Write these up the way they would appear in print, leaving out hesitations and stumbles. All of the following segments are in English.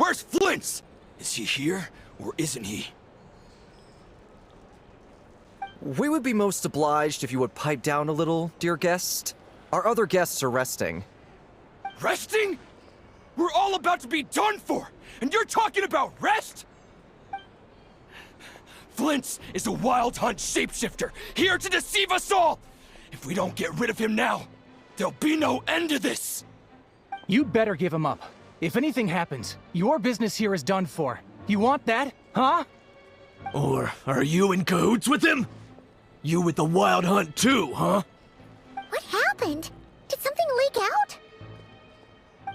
Where's Flint? Is he here, or isn't he? We would be most obliged if you would pipe down a little, dear guest. Our other guests are resting. Resting? We're all about to be done for, and you're talking about rest? Flint is a wild hunt shapeshifter, here to deceive us all! If we don't get rid of him now, there'll be no end to this! You'd better give him up. If anything happens, your business here is done for. You want that, huh? Or are you in cahoots with him? You with the wild hunt too, huh? What happened? Did something leak out?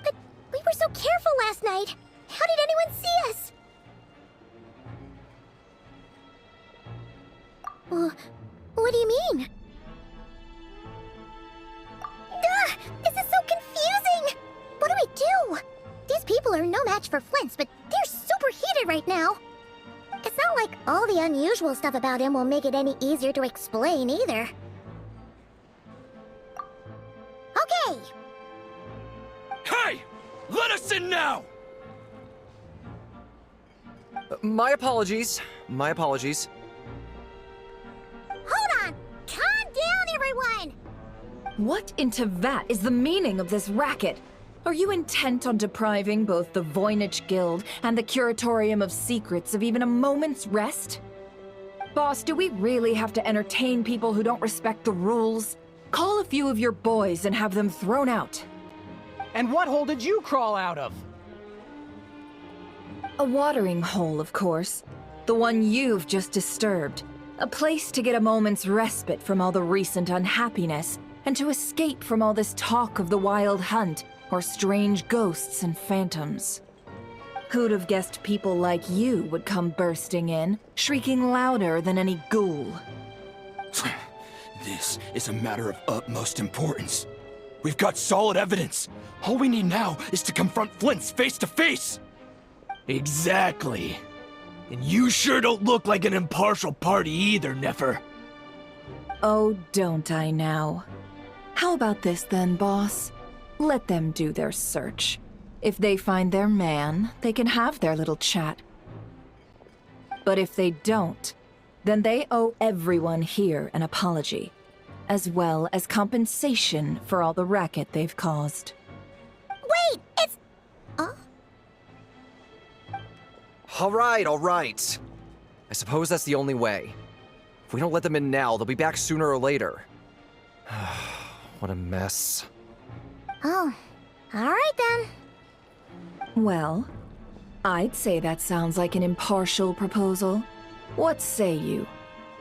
But we were so careful last night. How did anyone see us? What do you mean? Ugh, this is so confusing! What do we do? These people are no match for Flint's, but they're super heated right now. It's not like all the unusual stuff about him will make it any easier to explain either. Okay! Hey! Let us in now! My apologies. My apologies. Hold on! Calm down, everyone! What in Tevat is the meaning of this racket? Are you intent on depriving both the Voynich Guild and the Curatorium of Secrets of even a moment's rest? Boss, do we really have to entertain people who don't respect the rules? Call a few of your boys and have them thrown out. And what hole did you crawl out of? A watering hole, of course. The one you've just disturbed. A place to get a moment's respite from all the recent unhappiness, and to escape from all this talk of the wild hunt, or strange ghosts and phantoms. Who'd have guessed people like you would come bursting in, shrieking louder than any ghoul? This is a matter of utmost importance. We've got solid evidence. All we need now is to confront Flint face to face. Exactly. And you sure don't look like an impartial party either, Nefer. Oh, don't I now? How about this then, boss? Let them do their search. If they find their man, they can have their little chat. But if they don't, then they owe everyone here an apology, as well as compensation for all the racket they've caused. Wait, it's... All right. I suppose that's the only way. If we don't let them in now, they'll be back sooner or later. What a mess. Oh, alright then. Well, I'd say that sounds like an impartial proposal. What say you?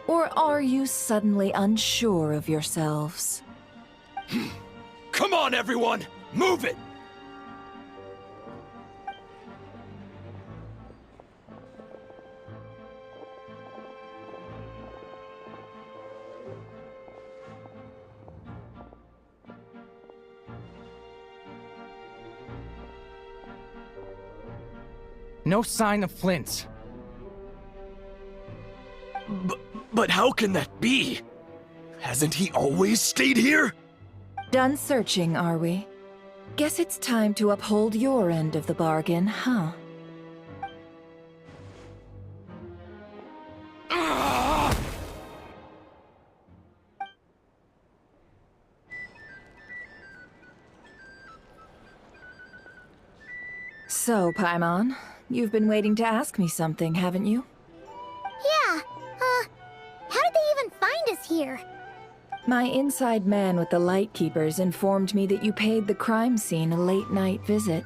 Or are you suddenly unsure of yourselves? Come on, everyone! Move it! No sign of Flint's. But how can that be? Hasn't he always stayed here? Done searching, are we? Guess it's time to uphold your end of the bargain, huh? So, Paimon, you've been waiting to ask me something, haven't you? Yeah, how did they even find us here? My inside man with the Lightkeepers informed me that you paid the crime scene a late-night visit.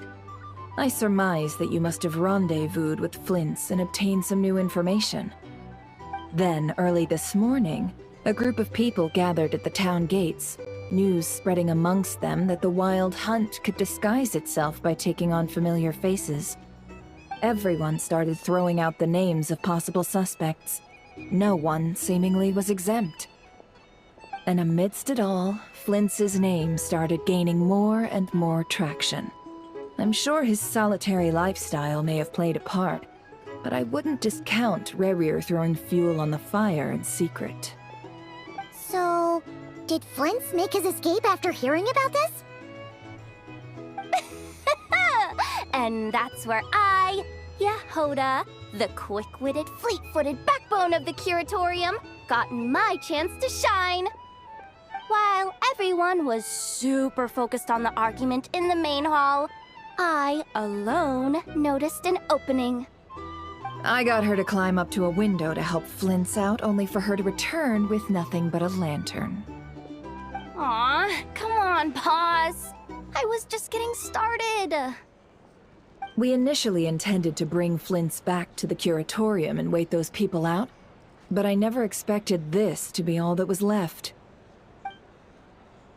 I surmise that you must have rendezvoused with Flint's and obtained some new information. Then, early this morning, a group of people gathered at the town gates, news spreading amongst them that the wild hunt could disguise itself by taking on familiar faces. Everyone started throwing out the names of possible suspects. No one, seemingly, was exempt. And amidst it all, Flint's name started gaining more and more traction. I'm sure his solitary lifestyle may have played a part, but I wouldn't discount Rerir throwing fuel on the fire in secret. So, did Flint's make his escape after hearing about this? And that's where I Yehoda, the quick-witted, fleet-footed backbone of the curatorium, got my chance to shine. While everyone was super focused on the argument in the main hall, I alone noticed an opening. I got her to climb up to a window to help Flint's out, only for her to return with nothing but a lantern. Aw, come on, pause. I was just getting started. We initially intended to bring Flint's back to the curatorium and wait those people out, but I never expected this to be all that was left.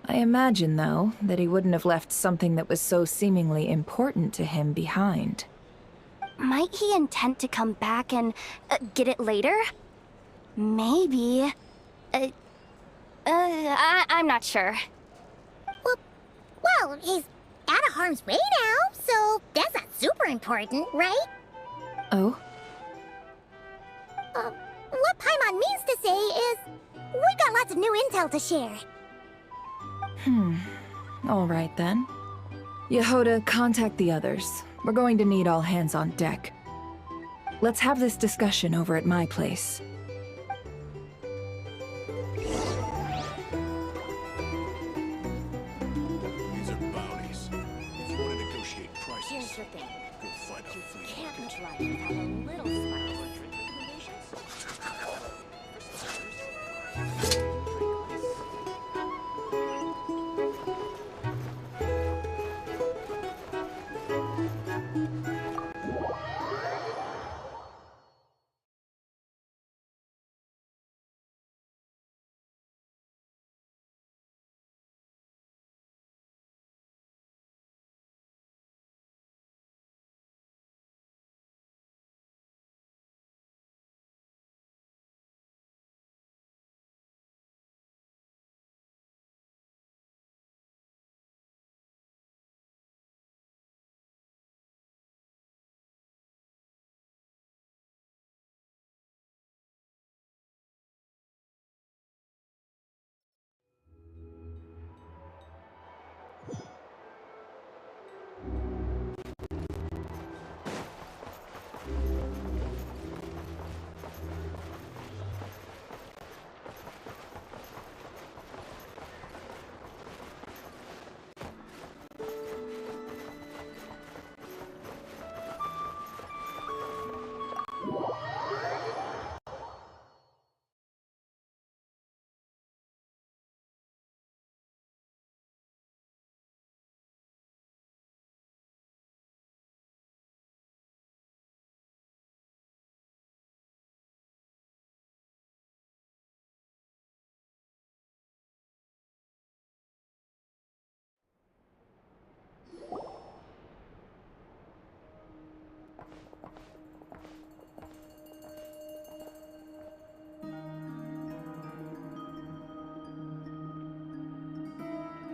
I imagine, though, that he wouldn't have left something that was so seemingly important to him behind. Might he intend to come back and get it later? Maybe. I'm not sure. Well, he's out of harm's way now, so that's not super important, right? Oh? What Paimon means to say is, we got lots of new intel to share. All right then. Yehoda, contact the others. We're going to need all hands on deck. Let's have this discussion over at my place. These are bounties. If you want to negotiate prices, Here's the thing. go find a flea Can't market. much life without a little spice.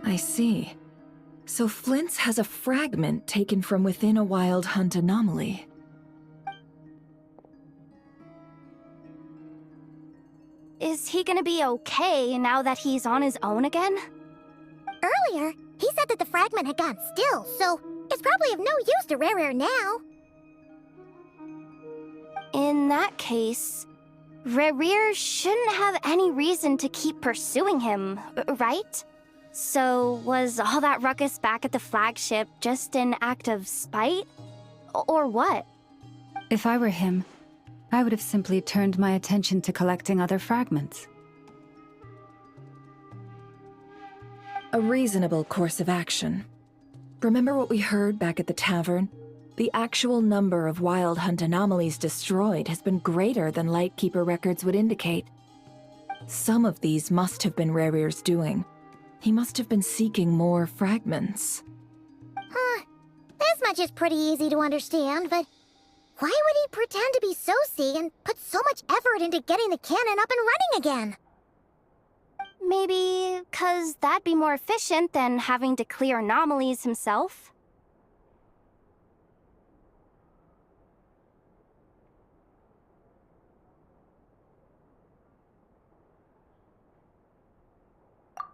I see. So Flint's has a fragment taken from within a wild hunt anomaly. Is he gonna be okay now that he's on his own again? Earlier, he said that the fragment had gone still, so it's probably of no use to Rare now. In that case, Rare shouldn't have any reason to keep pursuing him, right? So was all that ruckus back at the flagship just an act of spite? Or what? If I were him, I would have simply turned my attention to collecting other fragments. A reasonable course of action. Remember what we heard back at the tavern? The actual number of wild hunt anomalies destroyed has been greater than Lightkeeper records would indicate. Some of these must have been Rare's doing. He must have been seeking more fragments. This much is pretty easy to understand, but why would he pretend to be Soci and put so much effort into getting the cannon up and running again? Maybe 'cause that'd be more efficient than having to clear anomalies himself?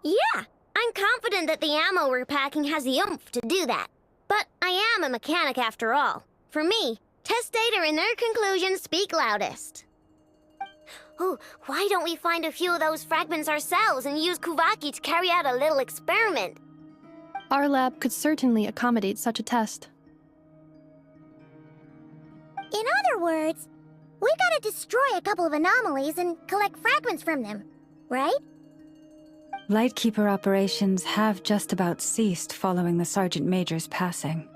Yeah, I'm confident that the ammo we're packing has the oomph to do that. But I am a mechanic after all. For me, Test data and their conclusions speak loudest. Ooh, why don't we find a few of those fragments ourselves and use Kuvaki to carry out a little experiment? Our lab could certainly accommodate such a test. In other words, we gotta destroy a couple of anomalies and collect fragments from them, right? Lightkeeper operations have just about ceased following the Sergeant Major's passing.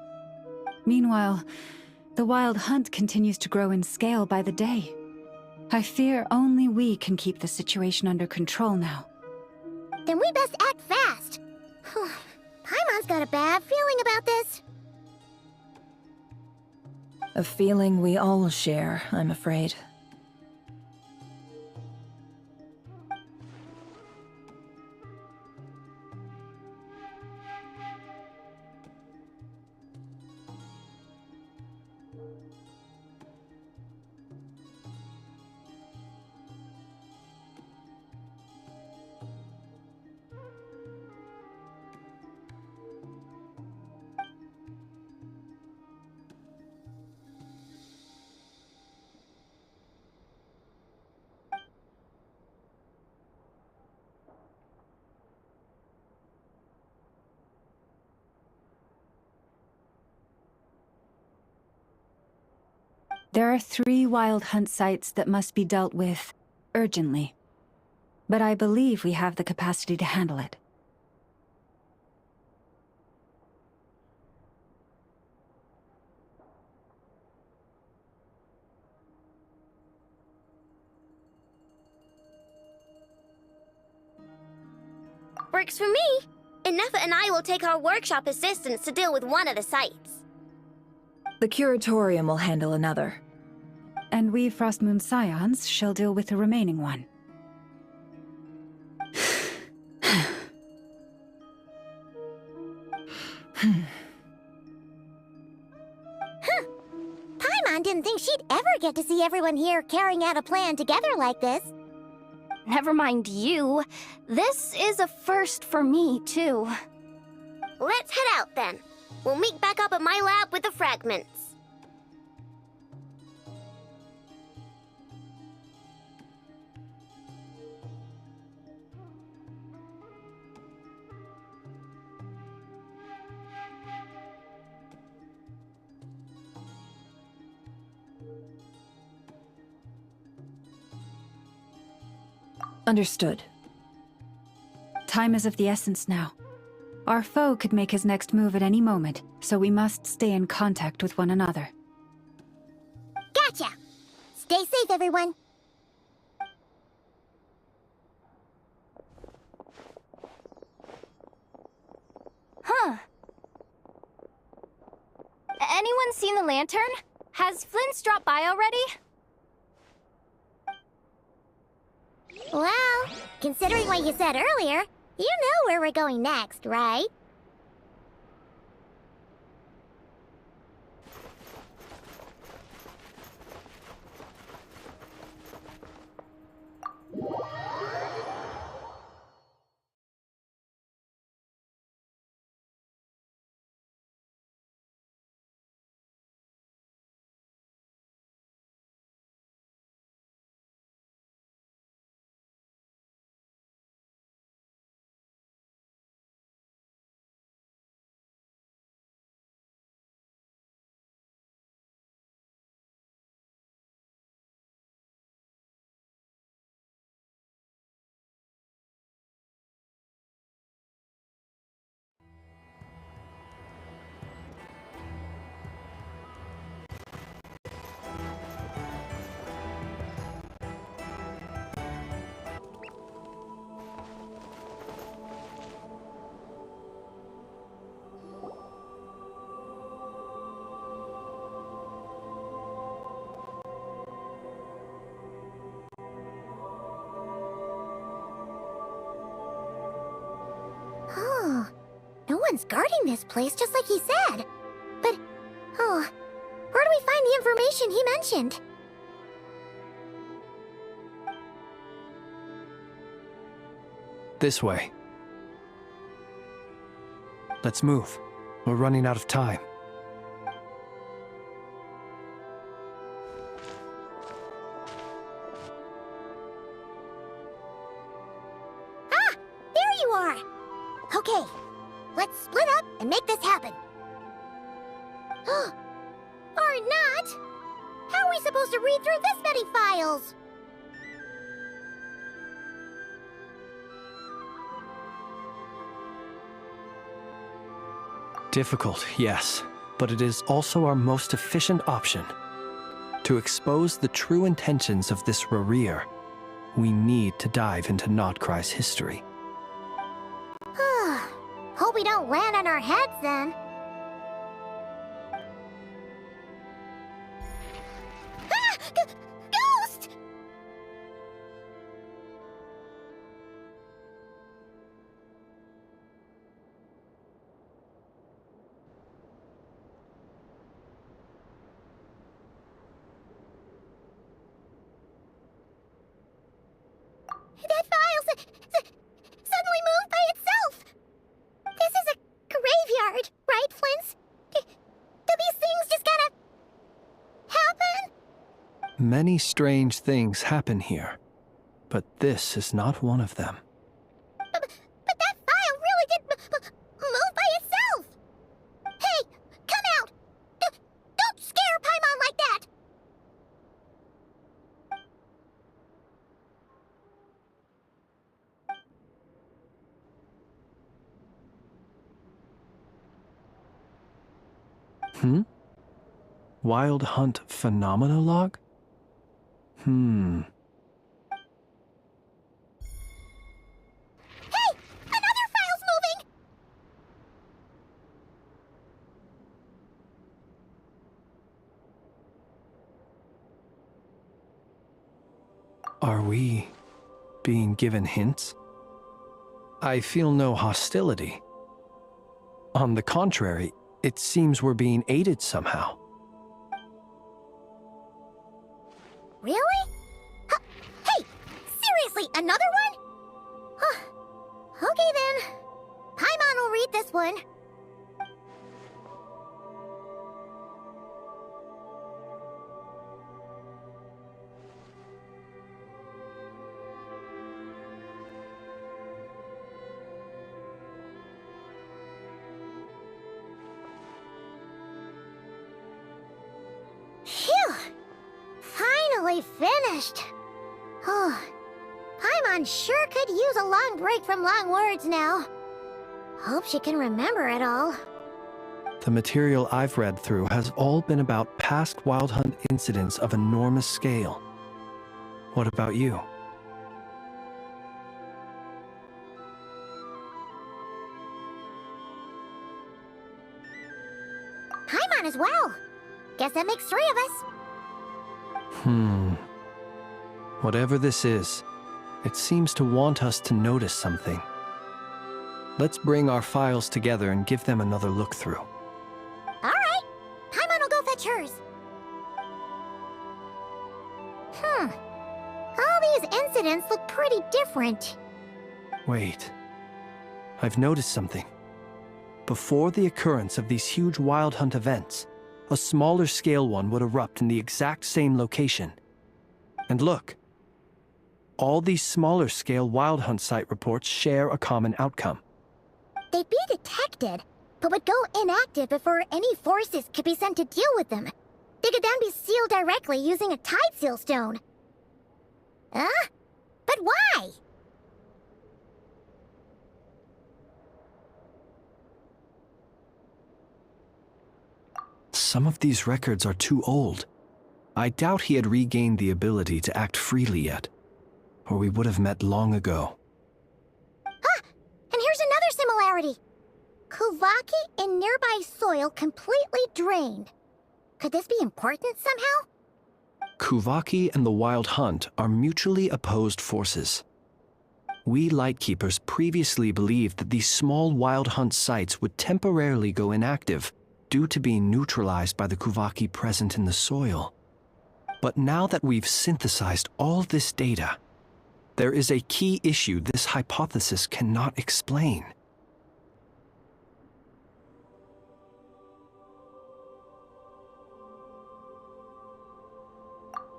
Meanwhile, the Wild Hunt continues to grow in scale by the day. I fear only we can keep the situation under control now. Then we best act fast. Paimon's got a bad feeling about this. A feeling we all share, I'm afraid. There are 3 Wild Hunt sites that must be dealt with urgently. But I believe we have the capacity to handle it. Works for me. Nefa and I will take our workshop assistants to deal with one of the sites. The Curatorium will handle another. And we Frostmoon Scions shall deal with the remaining one. Paimon didn't think she'd ever get to see everyone here carrying out a plan together like this. Never mind you. This is a first for me, too. Let's head out then. We'll meet back up at my lab with the fragments. Understood. Time is of the essence now. Our foe could make his next move at any moment, so we must stay in contact with one another. Gotcha! Stay safe, everyone. Huh. Anyone seen the lantern? Has Flint's dropped by already? Well, considering what you said earlier, you know where we're going next, right? No one's guarding this place, just like he said. But, where do we find the information he mentioned? This way. Let's move. We're running out of time. you are! Okay, let's split up and make this happen. Or not! How are we supposed to read through this many files? Difficult, yes, but it is also our most efficient option. To expose the true intentions of this Rereer, we need to dive into Notcry's history. Hope we don't land on our heads then. Ah! Ghost! That file suddenly moved by itself! This is a graveyard, right, Flint? Do these things just kind of happen? Many strange things happen here, but this is not one of them. But that file really did move by itself! Hey, come out! Don't scare Paimon like that! Wild Hunt Phenomenologue? Hey! Another file's moving! Are we being given hints? I feel no hostility. On the contrary, it seems we're being aided somehow. Really? Hey! Seriously, another one? Okay then. Paimon will read this one. Phew! Finally finished. Oh, Paimon sure could use a long break from long words now. Hope she can remember it all. The material I've read through has all been about past Wild Hunt incidents of enormous scale. What about you? Paimon as well. Guess that makes 3 of us. Whatever this is, it seems to want us to notice something. Let's bring our files together and give them another look through. Alright. Paimon will go fetch hers. All these incidents look pretty different. Wait. I've noticed something. Before the occurrence of these huge Wild Hunt events, a smaller scale one would erupt in the exact same location. And look. All these smaller scale Wild Hunt site reports share a common outcome. They'd be detected, but would go inactive before any forces could be sent to deal with them. They could then be sealed directly using a tide seal stone. Huh? But why? Some of these records are too old. I doubt he had regained the ability to act freely yet, or we would have met long ago. Ah! And here's another similarity. Kuvaki in nearby soil completely drained. Could this be important somehow? Kuvaki and the Wild Hunt are mutually opposed forces. We Lightkeepers previously believed that these small Wild Hunt sites would temporarily go inactive due to being neutralized by the Kuvaki present in the soil. But now that we've synthesized all this data, there is a key issue this hypothesis cannot explain.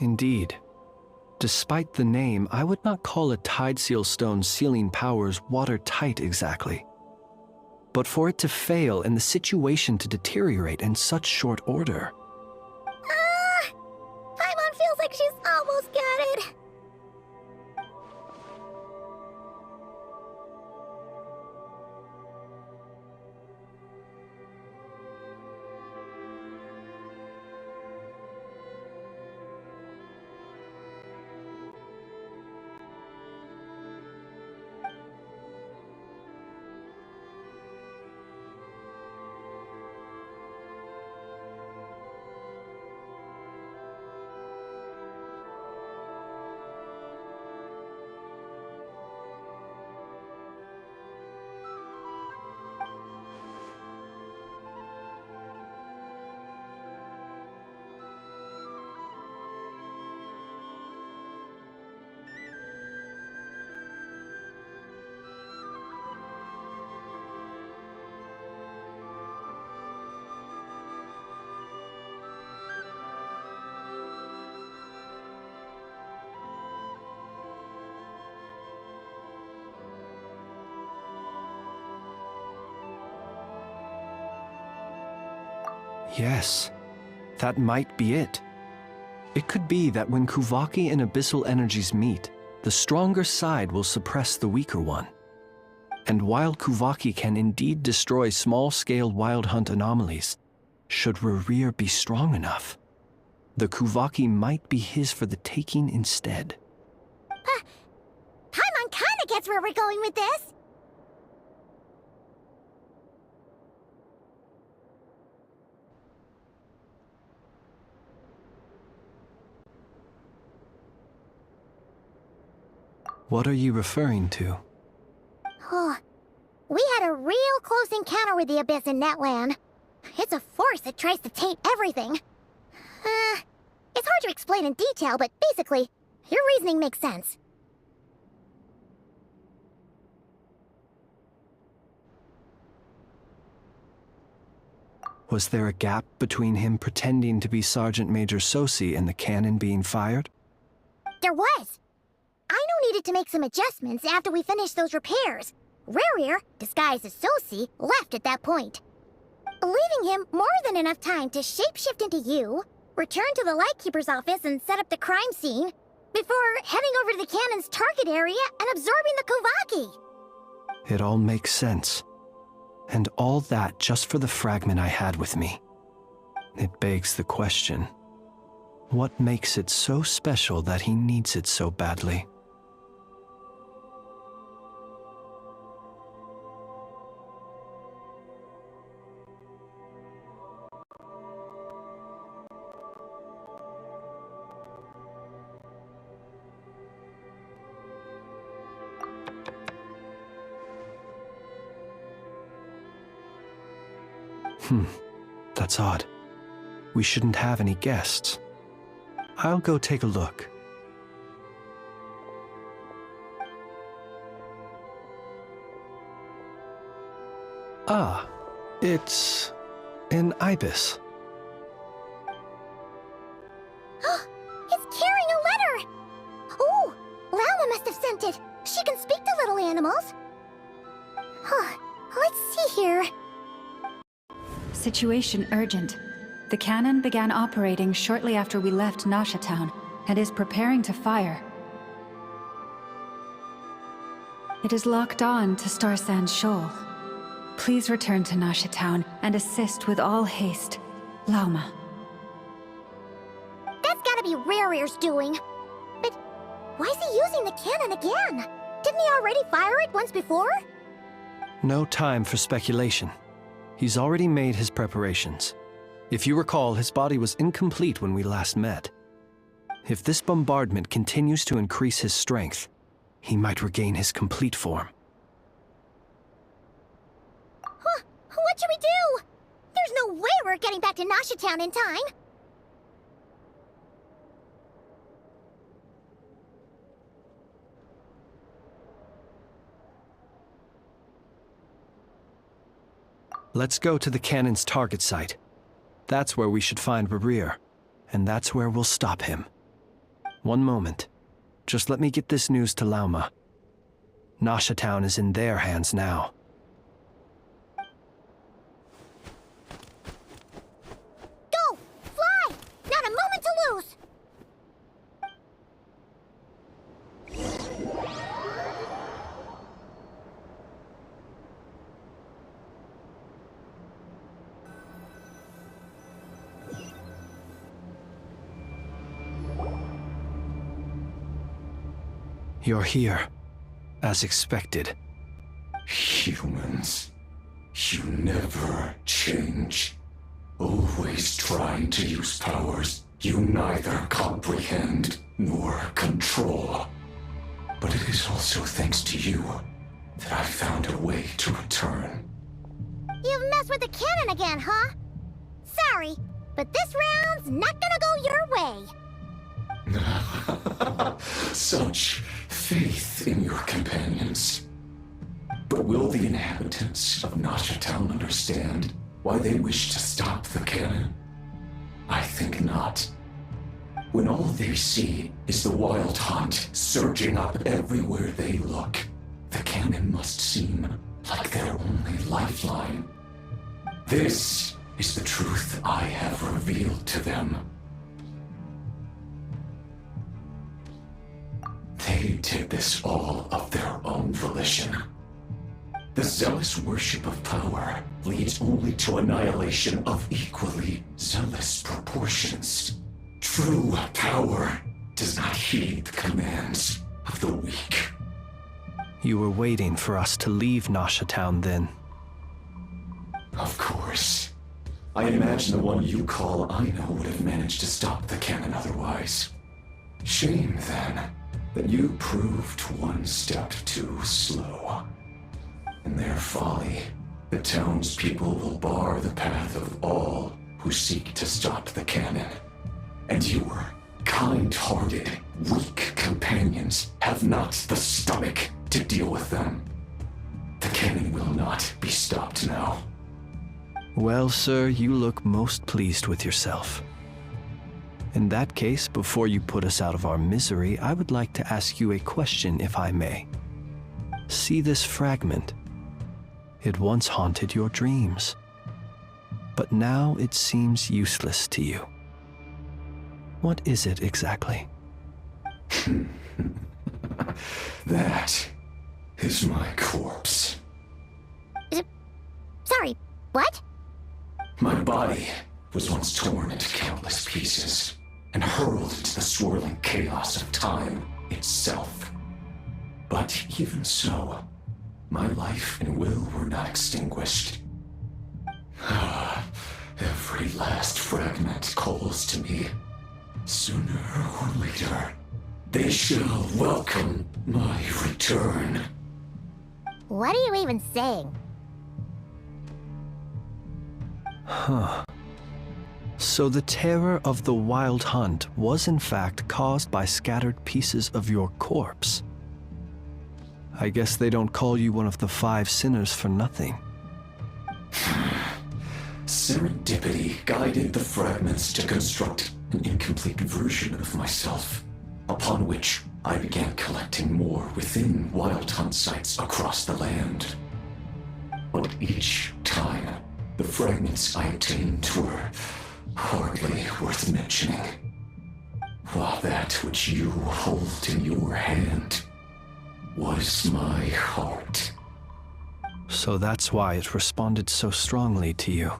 Indeed. Despite the name, I would not call a tide seal stone's sealing powers watertight exactly. But for it to fail and the situation to deteriorate in such short order. Paimon feels like she's almost got it. Yes, that might be it. It could be that when Kuvaki and abyssal energies meet, the stronger side will suppress the weaker one. And while Kuvaki can indeed destroy small-scale wild hunt anomalies, should Rerir be strong enough, the Kuvaki might be his for the taking instead. Paimon kinda gets where we're going with this. What are you referring to? We had a real close encounter with the Abyss in Netland. It's a force that tries to taint everything. It's hard to explain in detail, but basically, your reasoning makes sense. Was there a gap between him pretending to be Sergeant Major Sosi and the cannon being fired? There was. Aino needed to make some adjustments after we finished those repairs. Rerir, disguised as Sosi, left at that point, leaving him more than enough time to shapeshift into you, return to the Lightkeeper's office and set up the crime scene, before heading over to the cannon's target area and absorbing the Kuvaki. It all makes sense. And all that just for the fragment I had with me. It begs the question, what makes it so special that he needs it so badly? That's odd. We shouldn't have any guests. I'll go take a look. Ah, it's an ibis. It's carrying a letter! Ooh, Lama must have sent it. She can speak to little animals. Let's see here. Situation urgent. The cannon began operating shortly after we left Nasha Town and is preparing to fire. It is locked on to Star Sand Shoal. Please return to Nasha Town and assist with all haste. Lauma. That's gotta be Rerir's doing. But why is he using the cannon again? Didn't he already fire it once before? No time for speculation. He's already made his preparations. If you recall, his body was incomplete when we last met. If this bombardment continues to increase his strength, he might regain his complete form. What should we do? There's no way we're getting back to Nasha Town in time. Let's go to the cannon's target site. That's where we should find Rerir, and that's where we'll stop him. One moment. Just let me get this news to Lauma. Nasha Town is in their hands now. Go! Fly! Not a moment to lose! You're here, as expected. Humans, you never change. Always trying to use powers you neither comprehend nor control. But it is also thanks to you that I found a way to return. You've messed with the cannon again, huh? Sorry, but this round's not gonna go your way. Such faith in your companions. But will the inhabitants of Nasha Town understand why they wish to stop the cannon? I think not. When all they see is the wild hunt surging up everywhere they look, the cannon must seem like their only lifeline. This is the truth I have revealed to them. They did this all of their own volition. The zealous worship of power leads only to annihilation of equally zealous proportions. True power does not heed the commands of the weak. You were waiting for us to leave Nasha Town then. Of course. I imagine the one you call Aina would have managed to stop the cannon otherwise. Shame, then, that you proved one step too slow. In their folly, the townspeople will bar the path of all who seek to stop the cannon. And your kind-hearted, weak companions have not the stomach to deal with them. The cannon will not be stopped now. Well, sir, you look most pleased with yourself. In that case, before you put us out of our misery, I would like to ask you a question, if I may. See this fragment? It once haunted your dreams, but now it seems useless to you. What is it exactly? That is my corpse. Sorry, what? My body was once torn into countless pieces and hurled into the swirling chaos of time itself. But even so, my life and will were not extinguished. Every last fragment calls to me. Sooner or later, they shall welcome my return. What are you even saying? Huh. So the terror of the wild hunt was in fact caused by scattered pieces of your corpse. I guess they don't call you one of the 5 sinners for nothing. Serendipity guided the fragments to construct an incomplete version of myself, upon which I began collecting more within wild hunt sites across the land. But each time, the fragments I obtained were hardly worth mentioning, while that which you hold in your hand was my heart. So that's why it responded so strongly to you.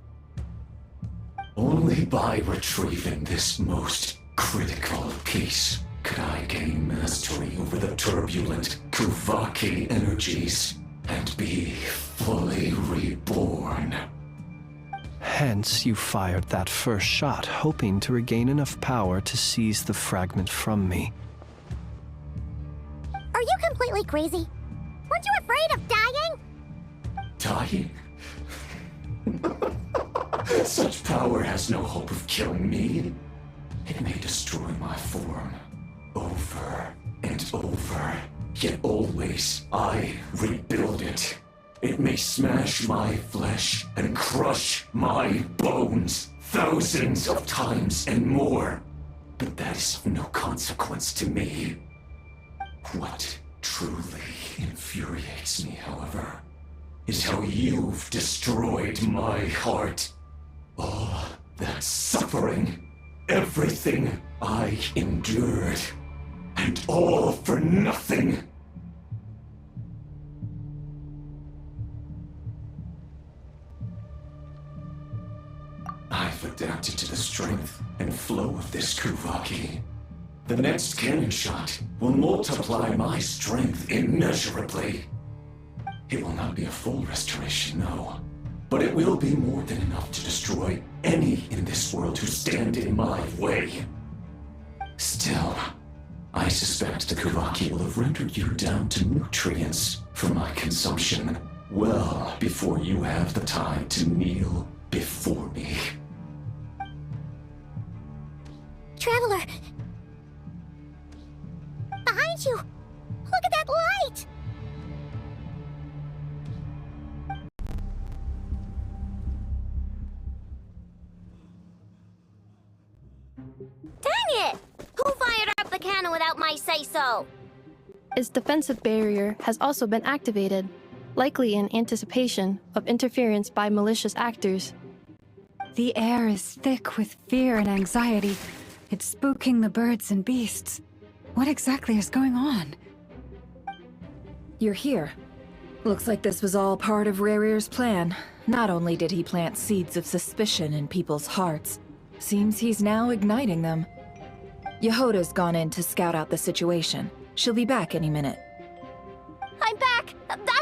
Only by retrieving this most critical piece could I gain mastery over the turbulent Kuvaki energies and be fully reborn. Hence, you fired that first shot, hoping to regain enough power to seize the fragment from me. Are you completely crazy? Weren't you afraid of dying? Dying? Such power has no hope of killing me. It may destroy my form over and over, yet always I rebuild it. It may smash my flesh and crush my bones thousands of times and more, but that is of no consequence to me. What truly infuriates me, however, is how you've destroyed my heart. All that suffering, everything I endured, and all for nothing. I've adapted to the strength and flow of this Kuvaki. The next cannon shot will multiply my strength immeasurably. It will not be a full restoration, no, but it will be more than enough to destroy any in this world who stand in my way. Still, I suspect the Kuvaki will have rendered you down to nutrients for my consumption well before you have the time to kneel before me. Traveler! Behind you! Look at that light! Dang it! Who fired up the cannon without my say-so? Its defensive barrier has also been activated, likely in anticipation of interference by malicious actors. The air is thick with fear and anxiety. It's spooking the birds and beasts. What exactly is going on? You're here. Looks like this was all part of Rarir's plan. Not only did he plant seeds of suspicion in people's hearts, seems he's now igniting them. Yehoda's gone in to scout out the situation. She'll be back any minute. I'm back! I'm back!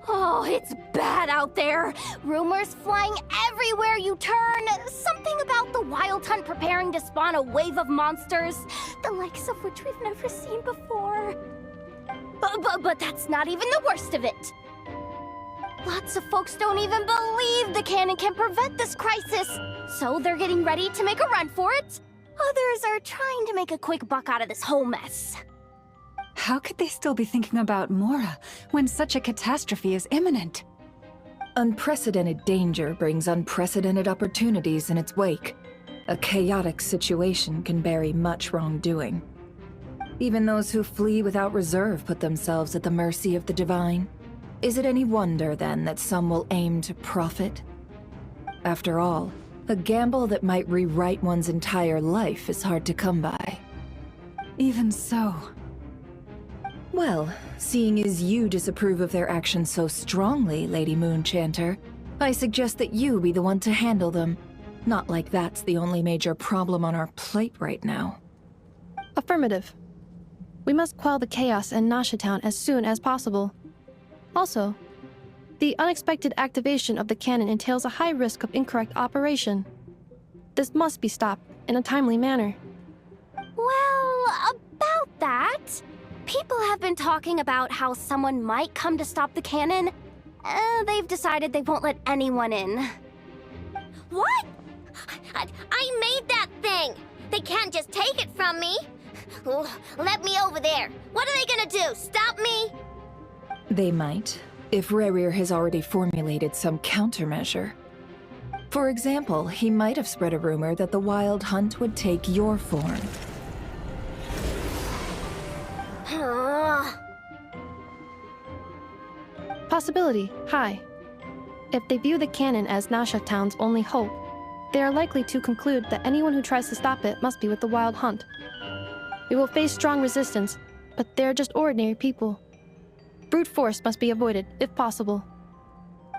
Oh, it's bad out there. Rumors flying everywhere you turn. Something about the Wild Hunt preparing to spawn a wave of monsters, the likes of which we've never seen before. But that's not even the worst of it. Lots of folks don't even believe the cannon can prevent this crisis, so they're getting ready to make a run for it. Others are trying to make a quick buck out of this whole mess. How could they still be thinking about Mora when such a catastrophe is imminent? Unprecedented danger brings unprecedented opportunities in its wake. A chaotic situation can bury much wrongdoing. Even those who flee without reserve put themselves at the mercy of the divine. Is it any wonder, then, that some will aim to profit? After all, a gamble that might rewrite one's entire life is hard to come by. Even so. Well, seeing as you disapprove of their actions so strongly, Lady Moonchanter, I suggest that you be the one to handle them. Not like that's the only major problem on our plate right now. Affirmative. We must quell the chaos in Nasha Town as soon as possible. Also, the unexpected activation of the cannon entails a high risk of incorrect operation. This must be stopped in a timely manner. Well, about that, people have been talking about how someone might come to stop the cannon. They've decided they won't let anyone in. What? I made that thing! They can't just take it from me! Let me over there! What are they gonna do? Stop me? They might, if Rarir has already formulated some countermeasure. For example, he might have spread a rumor that the Wild Hunt would take your form. Possibility high. If they view the cannon as Nasha Town's only hope, they are likely to conclude that anyone who tries to stop it must be with the Wild Hunt. We will face strong resistance, but they're just ordinary people. Brute force must be avoided, if possible.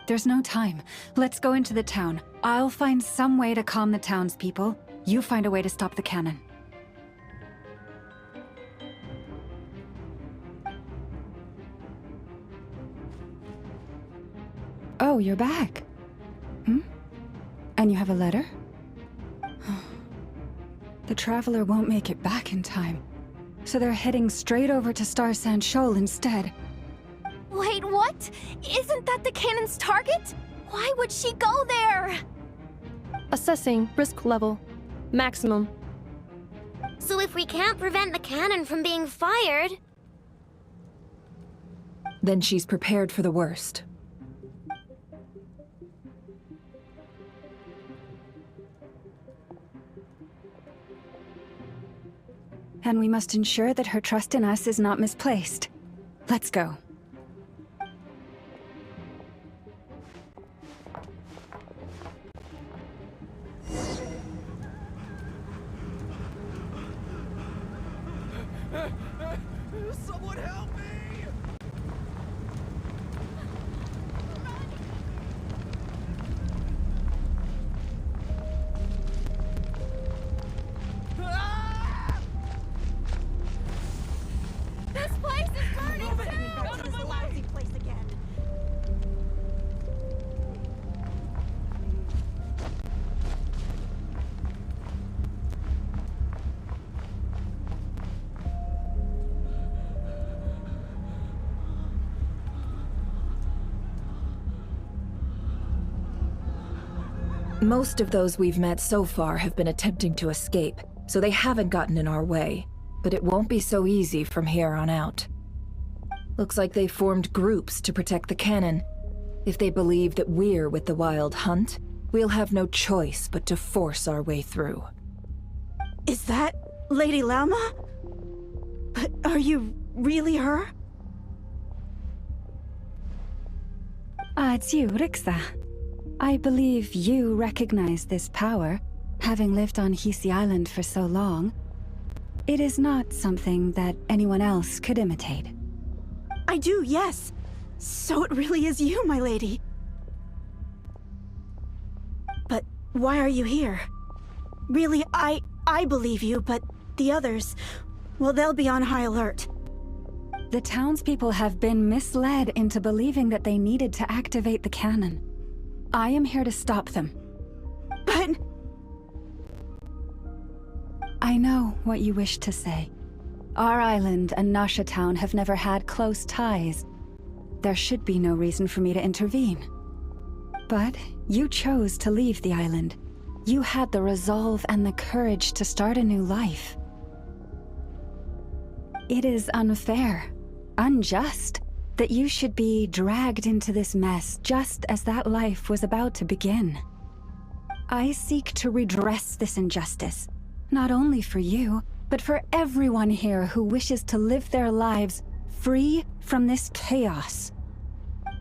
There's no time. Let's go into the town. I'll find some way to calm the townspeople. You find a way to stop the cannon. Oh, you're back. And you have a letter? The Traveler won't make it back in time. So they're heading straight over to Star Sand Shoal instead. Wait, what? Isn't that the cannon's target? Why would she go there? Assessing risk level. Maximum. So if we can't prevent the cannon from being fired... Then she's prepared for the worst. and we must ensure that her trust in us is not misplaced. Let's go. Someone help me! This place is burning too! Out of my lousy place again. Most of those we've met so far have been attempting to escape, so they haven't gotten in our way. But it won't be so easy from here on out. Looks like they formed groups to protect the cannon. If they believe that we're with the Wild Hunt, we'll have no choice but to force our way through. Is that Lady Lauma? But are you really her? It's you, Rixa. I believe you recognize this power, having lived on Hisi Island for so long. It is not something that anyone else could imitate. I do, yes. So it really is you, my lady. But why are you here? Really, I believe you, but the others, well, they'll be on high alert. The townspeople have been misled into believing that they needed to activate the cannon. I am here to stop them. But... I know what you wish to say. Our island and Nasha Town have never had close ties. There should be no reason for me to intervene. But you chose to leave the island. You had the resolve and the courage to start a new life. It is unfair, unjust, that you should be dragged into this mess just as that life was about to begin. I seek to redress this injustice, not only for you, but for everyone here who wishes to live their lives free from this chaos.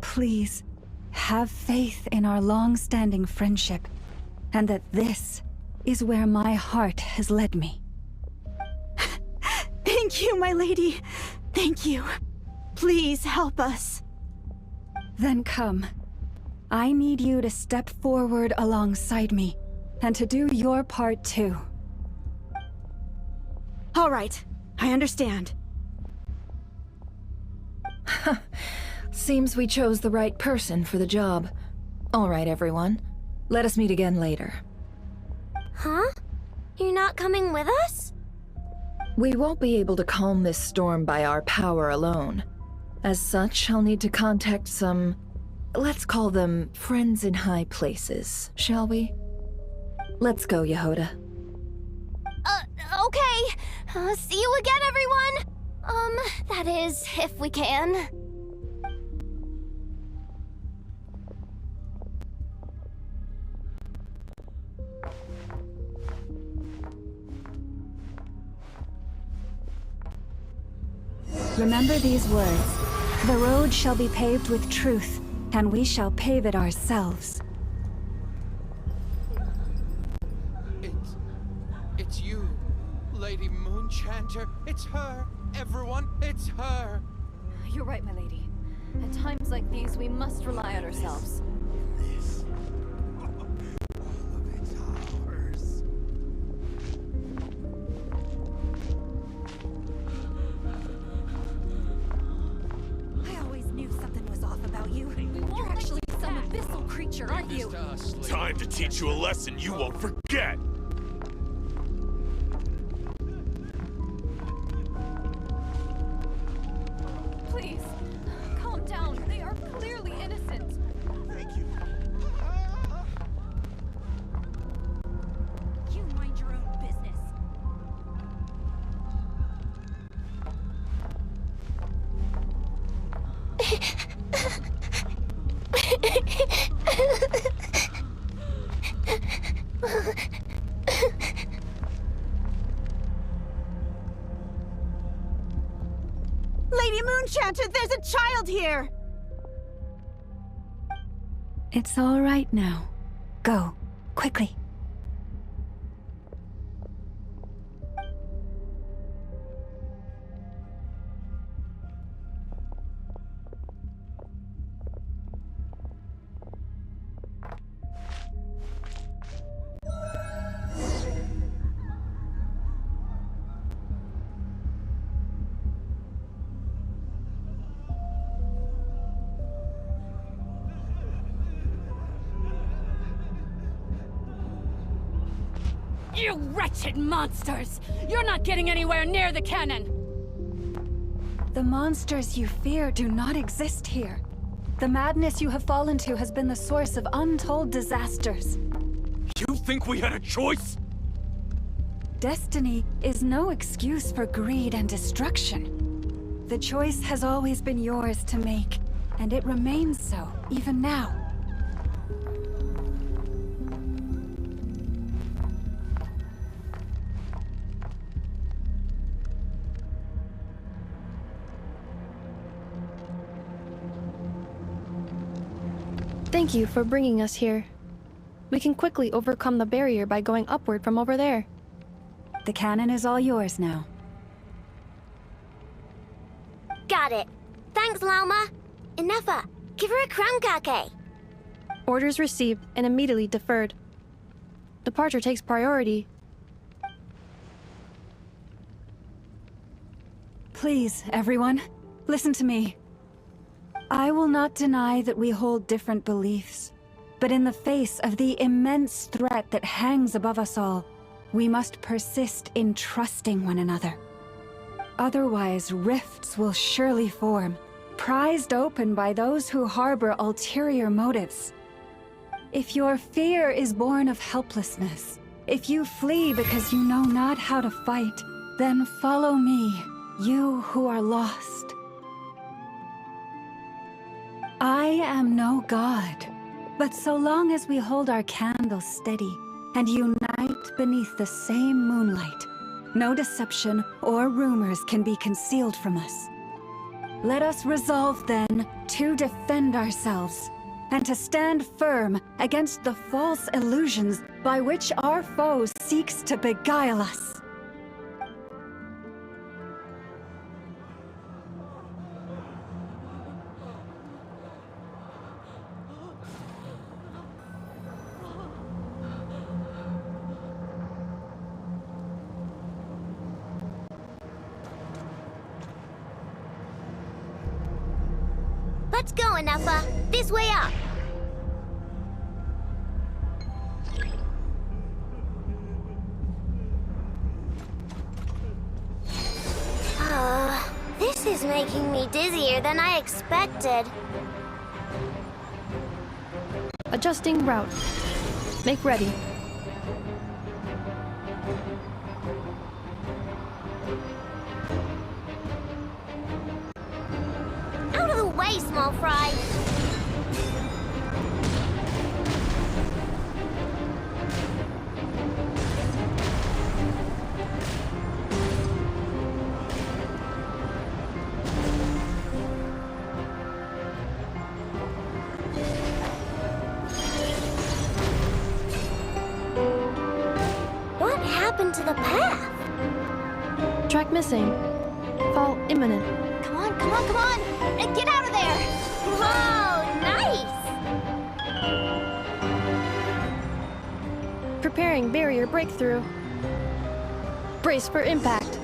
Please, have faith in our long-standing friendship, and that this is where my heart has led me. Thank you, my lady. Thank you. Please help us. Then come. I need you to step forward alongside me, and to do your part too. All right, I understand. Seems we chose the right person for the job. All right, everyone. Let us meet again later. Huh? You're not coming with us? We won't be able to calm this storm by our power alone. As such, I'll need to contact some... let's call them friends in high places, shall we? Let's go, Yehoda. Okay. See you again, everyone! That is, if we can. Remember these words. The road shall be paved with truth, and we shall pave it ourselves. It's you, Lady Moonchanter. It's her, everyone, it's her. You're right, my lady. At times like these, we must rely on ourselves. Aren't you? Time to teach you a lesson you won't forget! Please, calm down. They are clearly innocent. Thank you. You mind your own business. here! It's all right now. Go, quickly. You wretched monsters! You're not getting anywhere near the cannon! The monsters you fear do not exist here. The madness you have fallen to has been the source of untold disasters. You think we had a choice? Destiny is no excuse for greed and destruction. The choice has always been yours to make, and it remains so, even now. Thank you for bringing us here. We can quickly overcome the barrier by going upward from over there. The cannon is all yours now. Got it. Thanks, Lauma. Enougha, give her a crown kake. Orders received and immediately deferred. Departure takes priority. Please, everyone, listen to me. I will not deny that we hold different beliefs, but in the face of the immense threat that hangs above us all, we must persist in trusting one another. Otherwise, rifts will surely form, prized open by those who harbor ulterior motives. If your fear is born of helplessness, if you flee because you know not how to fight, then follow me, you who are lost. I am no god, but so long as we hold our candles steady and unite beneath the same moonlight, no deception or rumors can be concealed from us. Let us resolve then to defend ourselves and to stand firm against the false illusions by which our foe seeks to beguile us. Let's go, Enougha. This way up. This is making me dizzier than I expected. Adjusting route. Make ready. Out of the way, small fry. What happened to the path? Track missing. Fall imminent. Come on, come on, come on! Get out of there! Whoa, nice! Preparing barrier breakthrough. Brace for impact.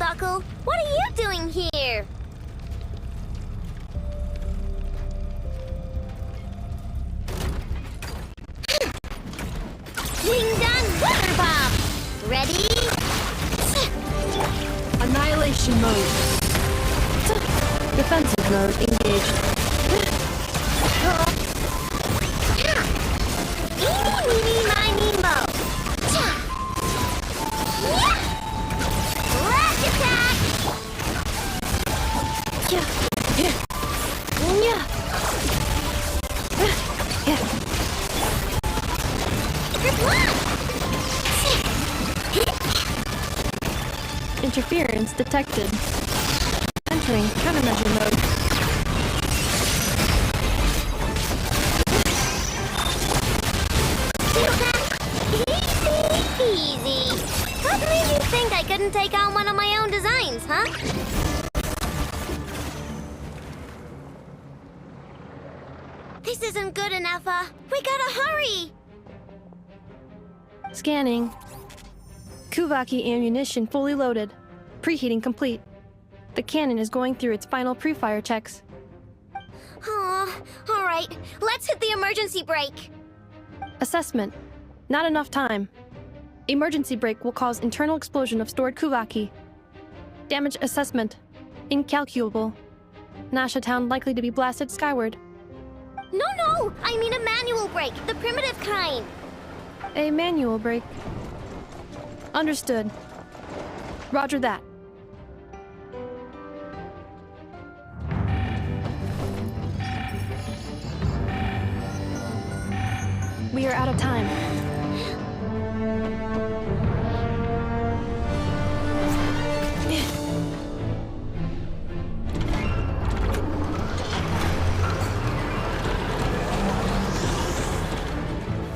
Buckle. What are you doing here? Ding dong water bomb. Ready? Annihilation mode. Defensive mode engaged. Eeny, meeny, miny, mo. Rush attack! Good luck! Interference detected. Entering countermeasure mode. Easy. What made you think I couldn't take on one of my own designs, huh? This isn't good enough, we gotta hurry! Scanning. Kuvaki ammunition fully loaded. Preheating complete. The cannon is going through its final pre-fire checks. Oh, alright. Let's hit the emergency brake. Assessment. Not enough time. Emergency brake will cause internal explosion of stored Kuvaki. Damage assessment. Incalculable. Nasha Town likely to be blasted skyward. No! I mean a manual brake, the primitive kind. A manual brake. Understood. Roger that. We are out of time.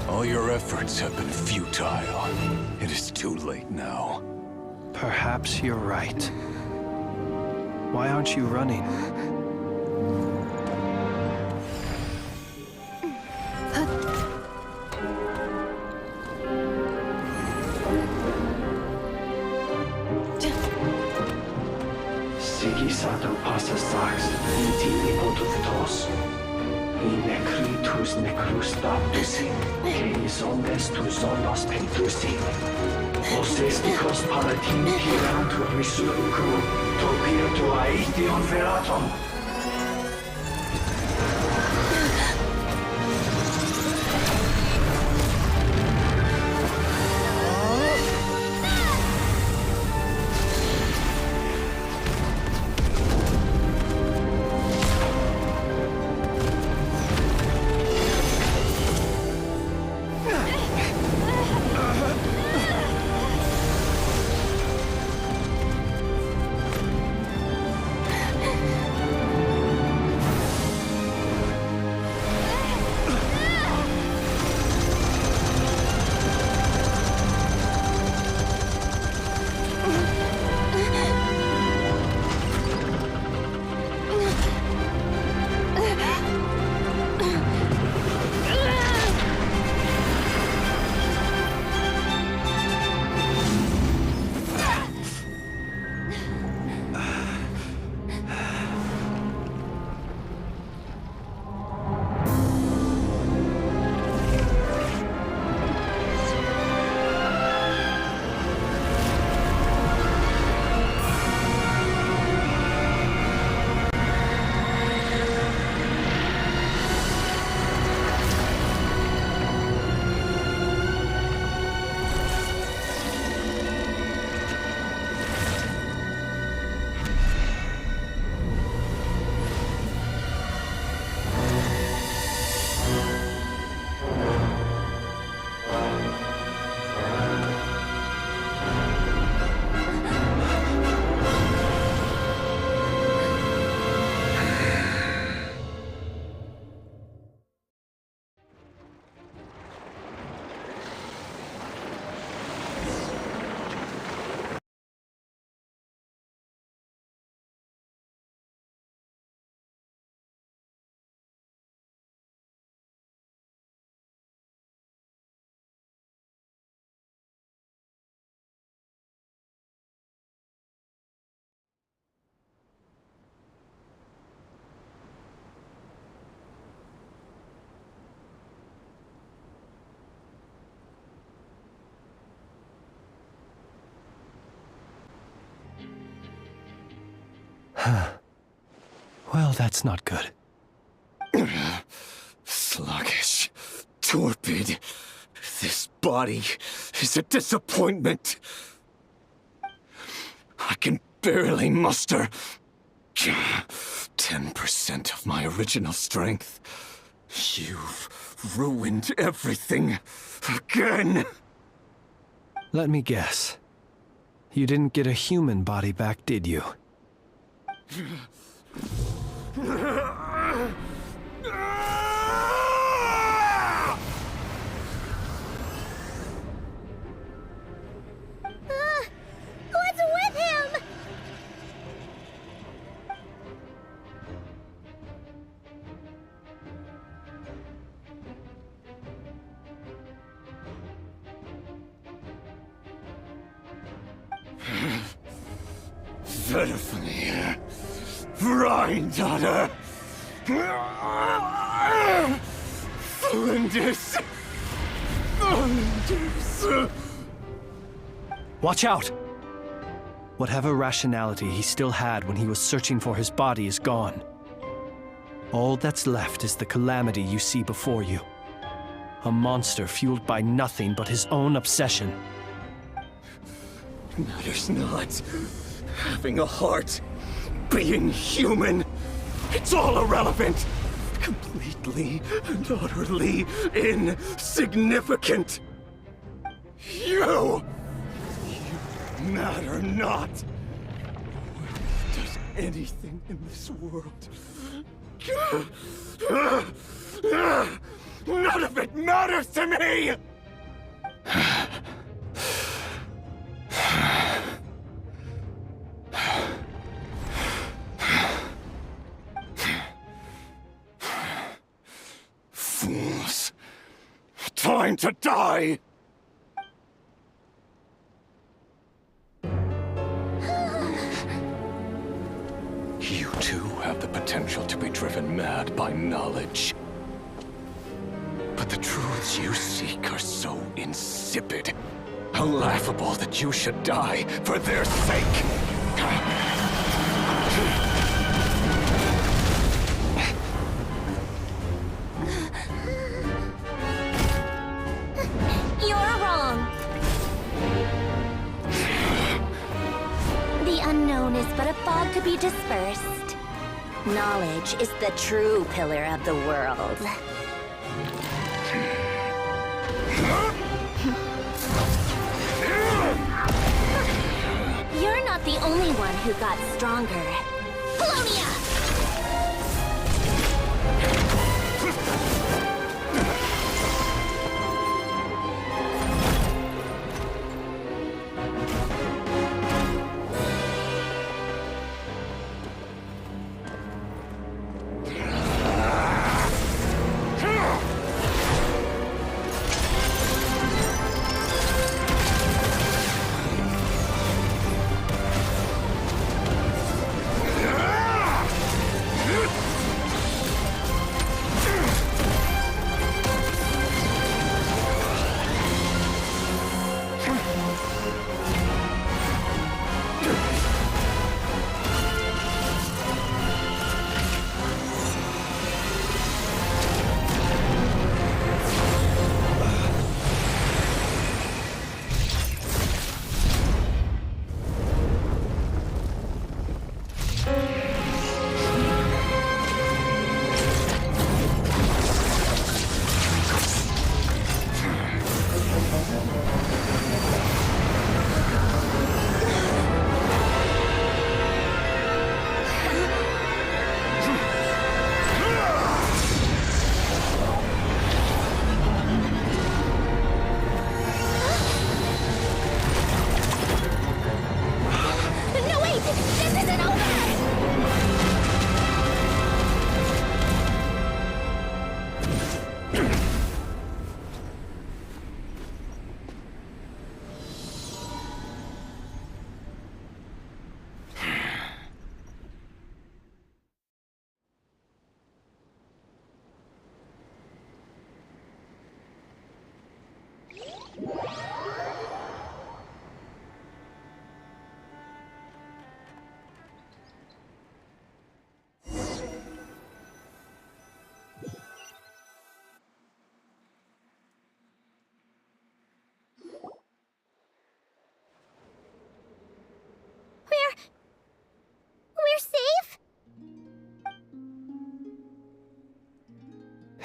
All your efforts have been futile. It is too late now. Perhaps you're right. Why aren't you running? Sigisato passa sax, intili potus in necritus necrus baptusi, canis omnes tu zonos pentusi. Os esticos palatin pirantur resurcu, topirtu aetion veratum. Well, that's not good. Sluggish. Torpid. This body is a disappointment. I can barely muster 10% of my original strength. You've ruined everything again. Let me guess. You didn't get a human body back, did you? What's with him? Verfnir. Rheindotter. Flinders. Watch out! Whatever rationality he still had when he was searching for his body is gone. All that's left is the calamity you see before you. A monster fueled by nothing but his own obsession. Matters not. Having a heart. Being human. It's all irrelevant. Completely and utterly insignificant. You matter not. Does anything in this world. None of it matters to me! Fools. Time to die! You too have the potential to be driven mad by knowledge. But the truths you seek are so insipid. How laughable that you should die for their sake. You're wrong. The unknown is but a fog to be dispersed. Knowledge is the true pillar of the world. You're not the only one who got stronger. Polonia!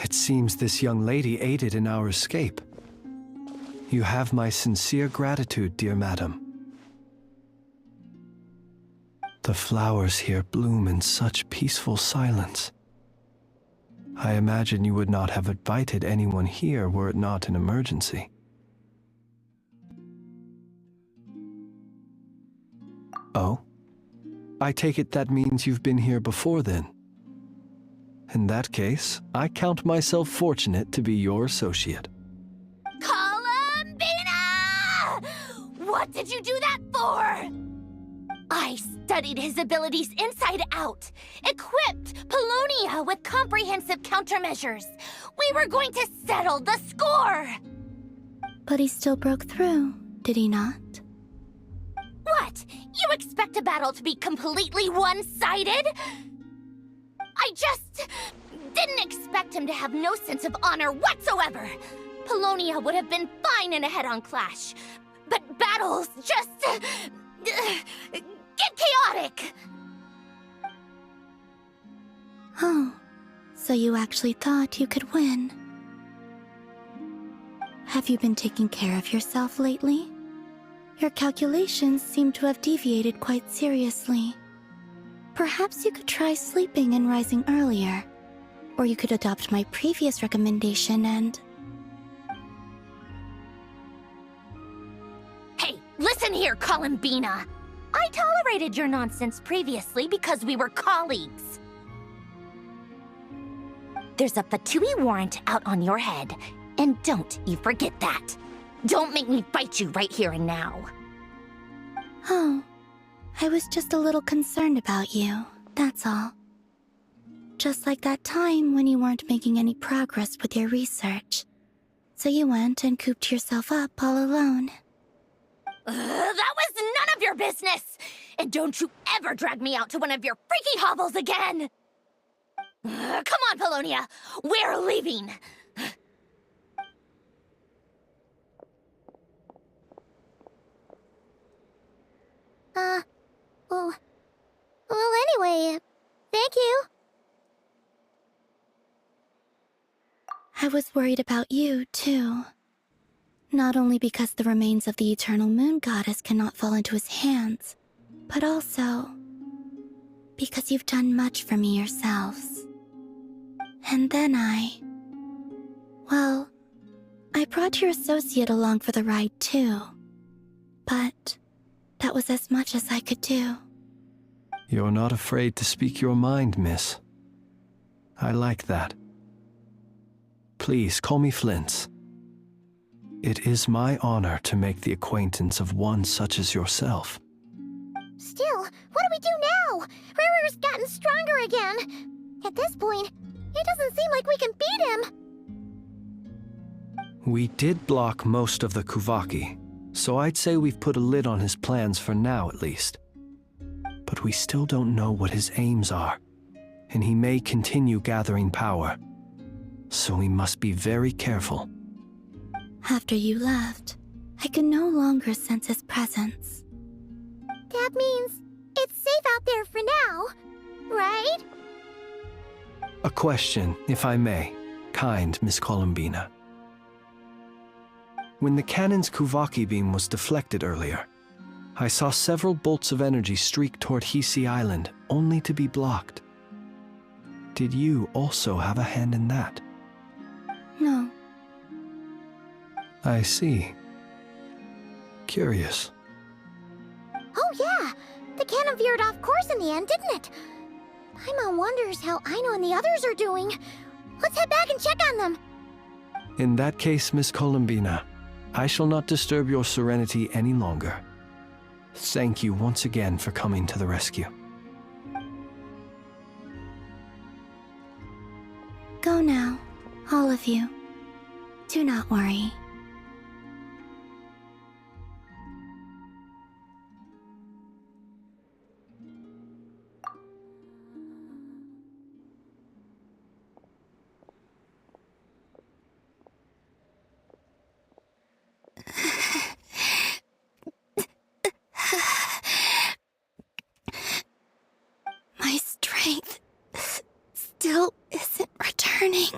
It seems this young lady aided in our escape. You have my sincere gratitude, dear madam. The flowers here bloom in such peaceful silence. I imagine you would not have invited anyone here were it not an emergency. Oh? I take it that means you've been here before then. In that case, I count myself fortunate to be your associate. Columbina! What did you do that for? I studied his abilities inside out, equipped Polonia with comprehensive countermeasures. We were going to settle the score! But he still broke through, did he not? What? You expect a battle to be completely one-sided? I just didn't expect him to have no sense of honor whatsoever. Polonia would have been fine in a head-on clash, but battles just get chaotic. Oh, so you actually thought you could win. Have you been taking care of yourself lately? Your calculations seem to have deviated quite seriously. Perhaps you could try sleeping and rising earlier. Or you could adopt my previous recommendation and... Hey, listen here, Columbina! I tolerated your nonsense previously because we were colleagues. There's a Fatui warrant out on your head, and don't you forget that. Don't make me fight you right here and now. Oh, I was just a little concerned about you, that's all. Just like that time when you weren't making any progress with your research. So you went and cooped yourself up all alone. That was none of your business! And don't you ever drag me out to one of your freaky hovels again! Come on, Polonia! We're leaving! Well, anyway, thank you. I was worried about you, too. Not only because the remains of the eternal moon goddess cannot fall into his hands, but also because you've done much for me yourselves. And then I brought your associate along for the ride, too. But that was as much as I could do. You're not afraid to speak your mind, miss. I like that. Please call me Flint's. It is my honor to make the acquaintance of one such as yourself. Still, what do we do now? Rurer's gotten stronger again. At this point, it doesn't seem like we can beat him. We did block most of the Kuvaki, so I'd say we've put a lid on his plans for now at least. But we still don't know what his aims are, and he may continue gathering power. So we must be very careful. After you left, I could no longer sense his presence. That means it's safe out there for now, right? A question, if I may, kind Miss Columbina. When the cannon's Kuvaki beam was deflected earlier, I saw several bolts of energy streak toward Hisi Island, only to be blocked. Did you also have a hand in that? No. I see. Curious. Oh yeah! The cannon veered off course in the end, didn't it? Paimon wonders how Aino and the others are doing. Let's head back and check on them. In that case, Miss Columbina, I shall not disturb your serenity any longer. Thank you once again for coming to the rescue. Go now, all of you. Do not worry. My strength still isn't returning.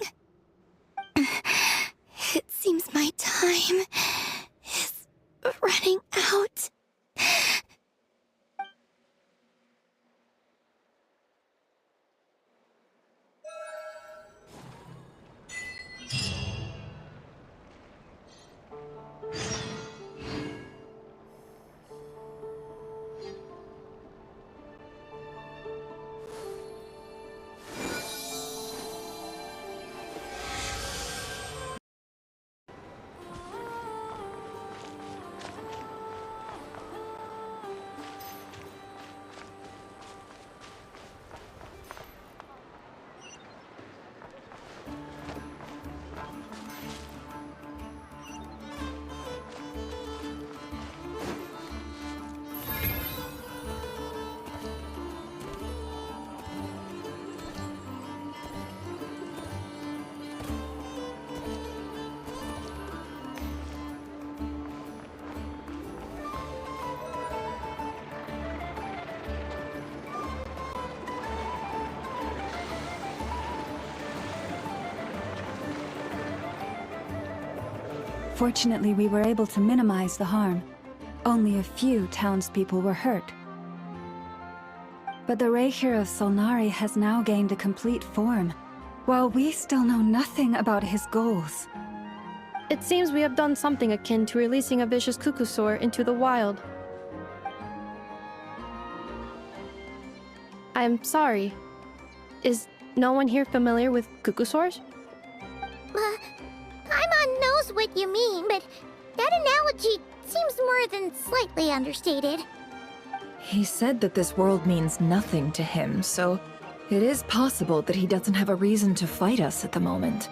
Fortunately, we were able to minimize the harm. Only a few townspeople were hurt. But the Reikir of Solnari has now gained a complete form, while we still know nothing about his goals. It seems we have done something akin to releasing a vicious Kukusaur into the wild. I am sorry. Is no one here familiar with Kukusaurs? Paimon knows what you mean, but that analogy seems more than slightly understated. He said that this world means nothing to him, so it is possible that he doesn't have a reason to fight us at the moment.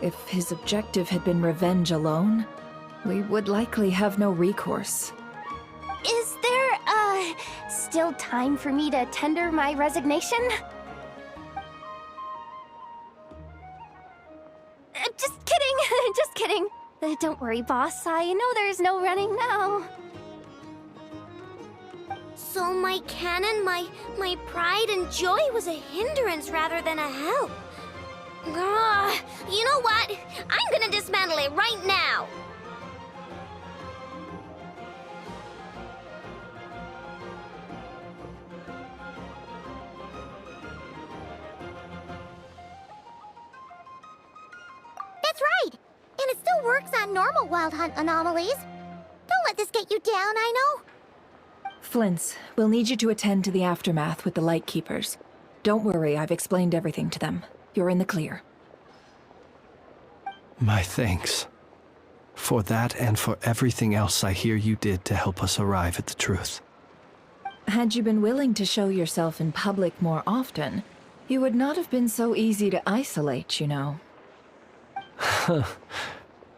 If his objective had been revenge alone, we would likely have no recourse. Is there, still time for me to tender my resignation? Just kidding, just kidding. Don't worry, boss. I know there's no running now. So my cannon, my pride and joy was a hindrance rather than a help. You know what? I'm gonna dismantle it right now. That's right! And it still works on normal Wild Hunt anomalies. Don't let this get you down, I know. Flint's, we'll need you to attend to the aftermath with the Lightkeepers. Don't worry, I've explained everything to them. You're in the clear. My thanks. For that and for everything else I hear you did to help us arrive at the truth. Had you been willing to show yourself in public more often, you would not have been so easy to isolate, you know.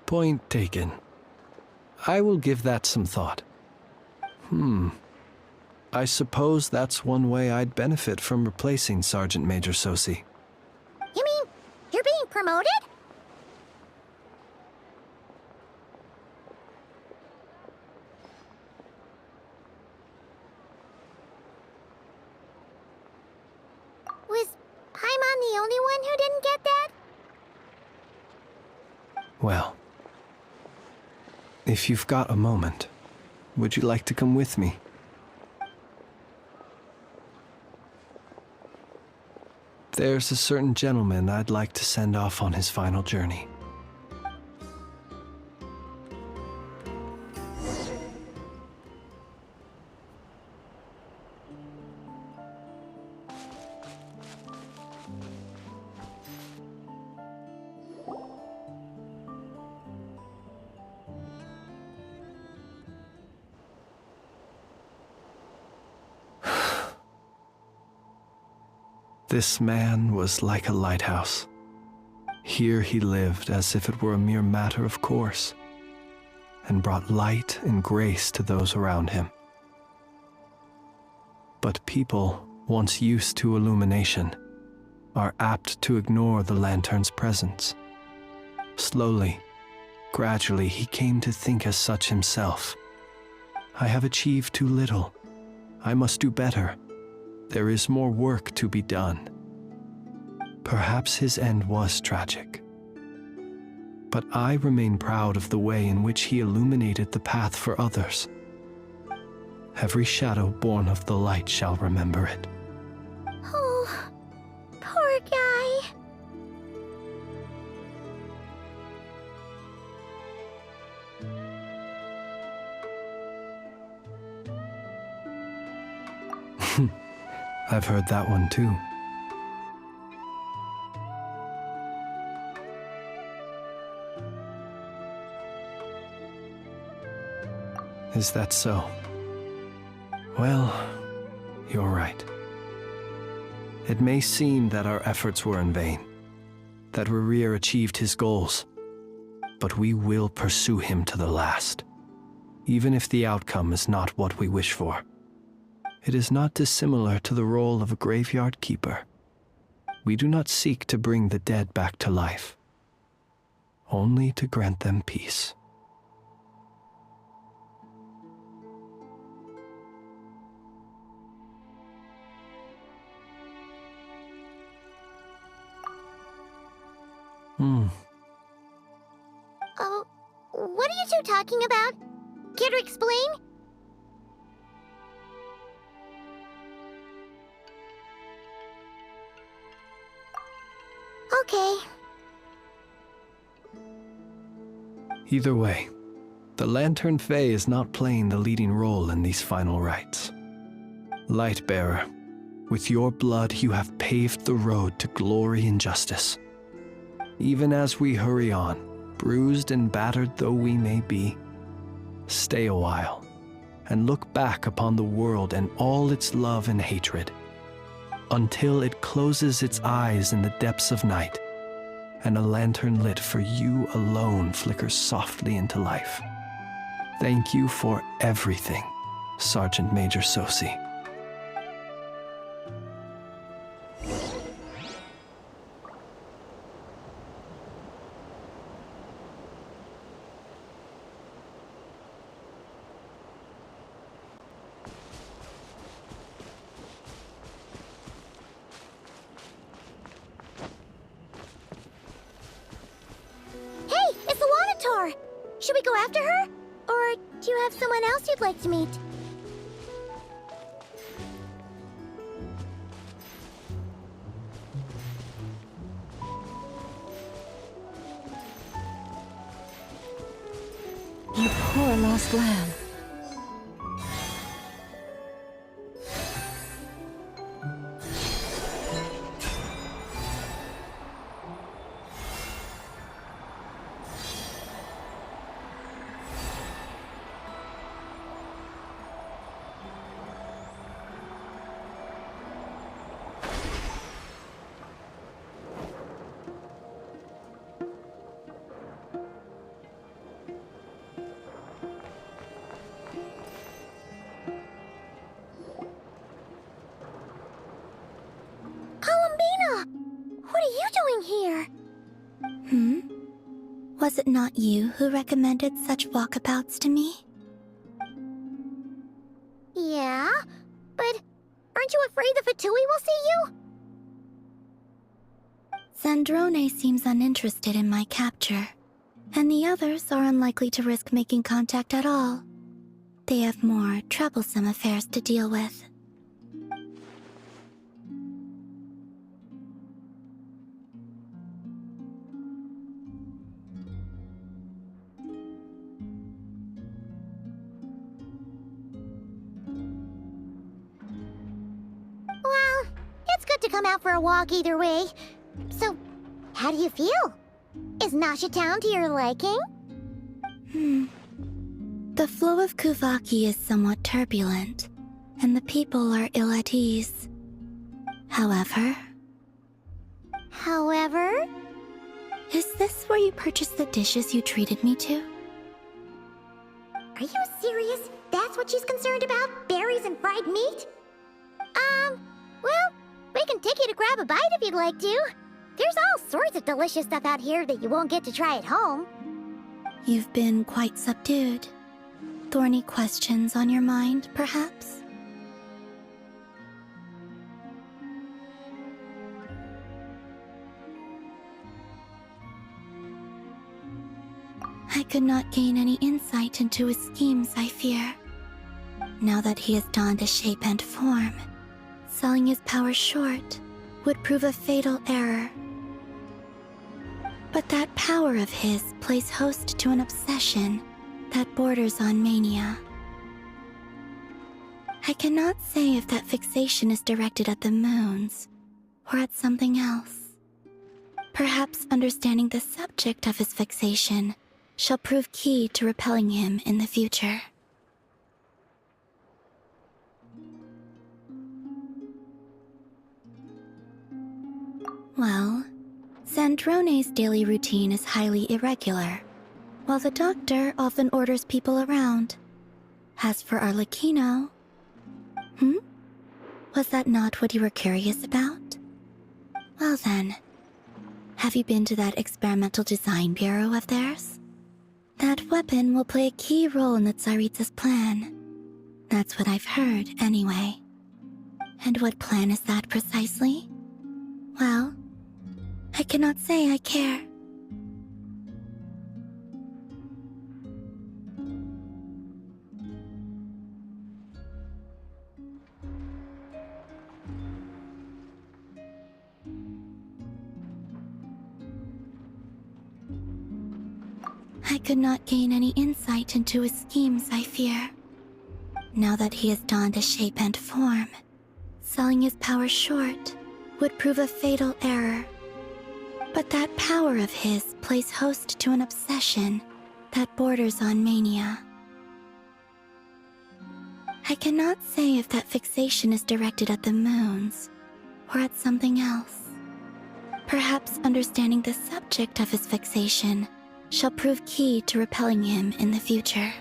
Point taken. I will give that some thought. I suppose that's one way I'd benefit from replacing Sergeant Major Sosi. You mean you're being promoted? Was Paimon the only one who didn't get that? Well, if you've got a moment, would you like to come with me? There's a certain gentleman I'd like to send off on his final journey. This man was like a lighthouse. Here he lived as if it were a mere matter of course, and brought light and grace to those around him. But people, once used to illumination, are apt to ignore the lantern's presence. Slowly, gradually, he came to think as such himself. I have achieved too little. I must do better. There is more work to be done. Perhaps his end was tragic. But I remain proud of the way in which he illuminated the path for others. Every shadow born of the light shall remember it. Oh, poor guy. I've heard that one too. Is that so? Well, you're right. It may seem that our efforts were in vain, that Rerir achieved his goals, but we will pursue him to the last, even if the outcome is not what we wish for. It is not dissimilar to the role of a graveyard keeper. We do not seek to bring the dead back to life, only to grant them peace. What are you two talking about? Care to explain? Okay. Either way, the Lantern Fae is not playing the leading role in these final rites. Lightbearer, with your blood you have paved the road to glory and justice. Even as we hurry on, bruised and battered though we may be, stay a while and look back upon the world and all its love and hatred, until it closes its eyes in the depths of night and a lantern lit for you alone flickers softly into life. Thank you for everything, Sergeant Major Sosi. Should we go after her? Or do you have someone else you'd like to meet? You poor lost lamb. What are you doing here? Was it not you who recommended such walkabouts to me? Yeah, but aren't you afraid the Fatui will see you? Zandrone seems uninterested in my capture, and the others are unlikely to risk making contact at all. They have more troublesome affairs to deal with. Well, it's good to come out for a walk either way. So, how do you feel? Is Nasha Town to your liking? The flow of Kuvaki is somewhat turbulent, and the people are ill at ease. However... Is this where you purchased the dishes you treated me to? Are you serious? That's what she's concerned about? Berries and fried meat? Well, we can take you to grab a bite if you'd like to. There's all sorts of delicious stuff out here that you won't get to try at home. You've been quite subdued. Thorny questions on your mind, perhaps? I could not gain any insight into his schemes, I fear. Now that he has donned a shape and form, selling his power short would prove a fatal error. But that power of his plays host to an obsession that borders on mania. I cannot say if that fixation is directed at the moons or at something else. Perhaps understanding the subject of his fixation shall prove key to repelling him in the future. Well, Zandrone's daily routine is highly irregular, while the doctor often orders people around. As for Arlecchino... Was that not what you were curious about? Well then, have you been to that experimental design bureau of theirs? That weapon will play a key role in the Tsaritsa's plan. That's what I've heard, anyway. And what plan is that precisely? Well, I cannot say I care. I could not gain any insight into his schemes, I fear. Now that he has donned a shape and form, selling his power short would prove a fatal error. But that power of his plays host to an obsession that borders on mania. I cannot say if that fixation is directed at the moons or at something else. Perhaps understanding the subject of his fixation shall prove key to repelling him in the future.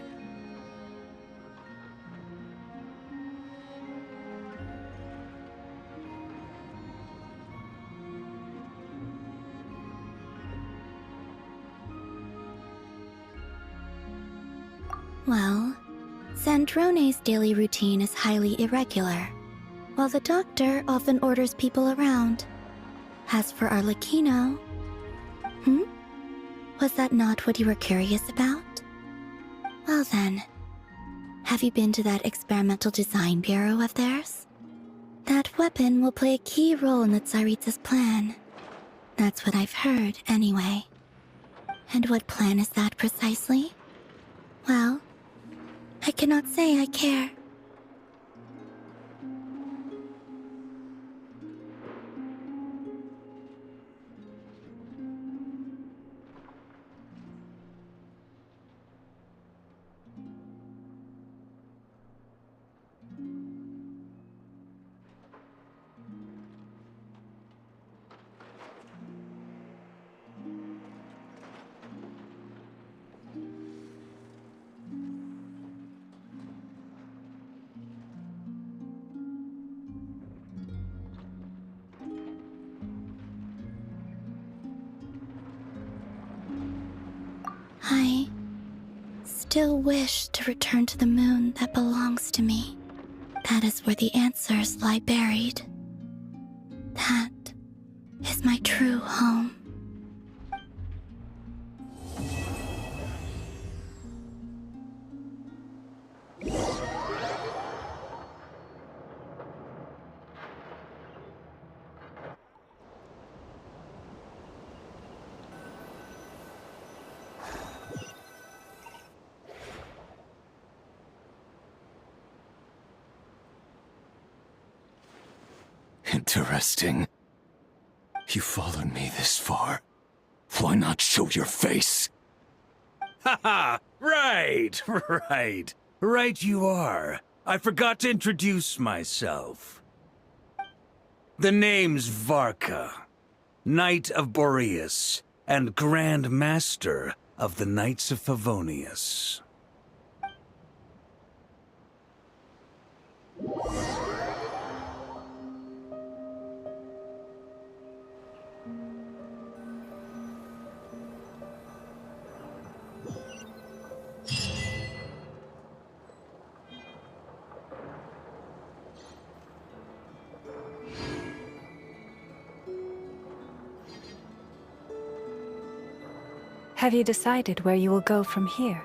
Well, Sandrone's daily routine is highly irregular, while the doctor often orders people around. As for Arlecchino... Was that not what you were curious about? Well then, have you been to that experimental design bureau of theirs? That weapon will play a key role in the Tsaritsa's plan. That's what I've heard, anyway. And what plan is that precisely? Well, I cannot say I care. I still wish to return to the moon that belongs to me. That is where the answers lie buried. That is my true home. Interesting. You followed me this far. Why not show your face? Haha! Right! Right you are. I forgot to introduce myself. The name's Varka, Knight of Boreas, and Grand Master of the Knights of Favonius. Have you decided where you will go from here?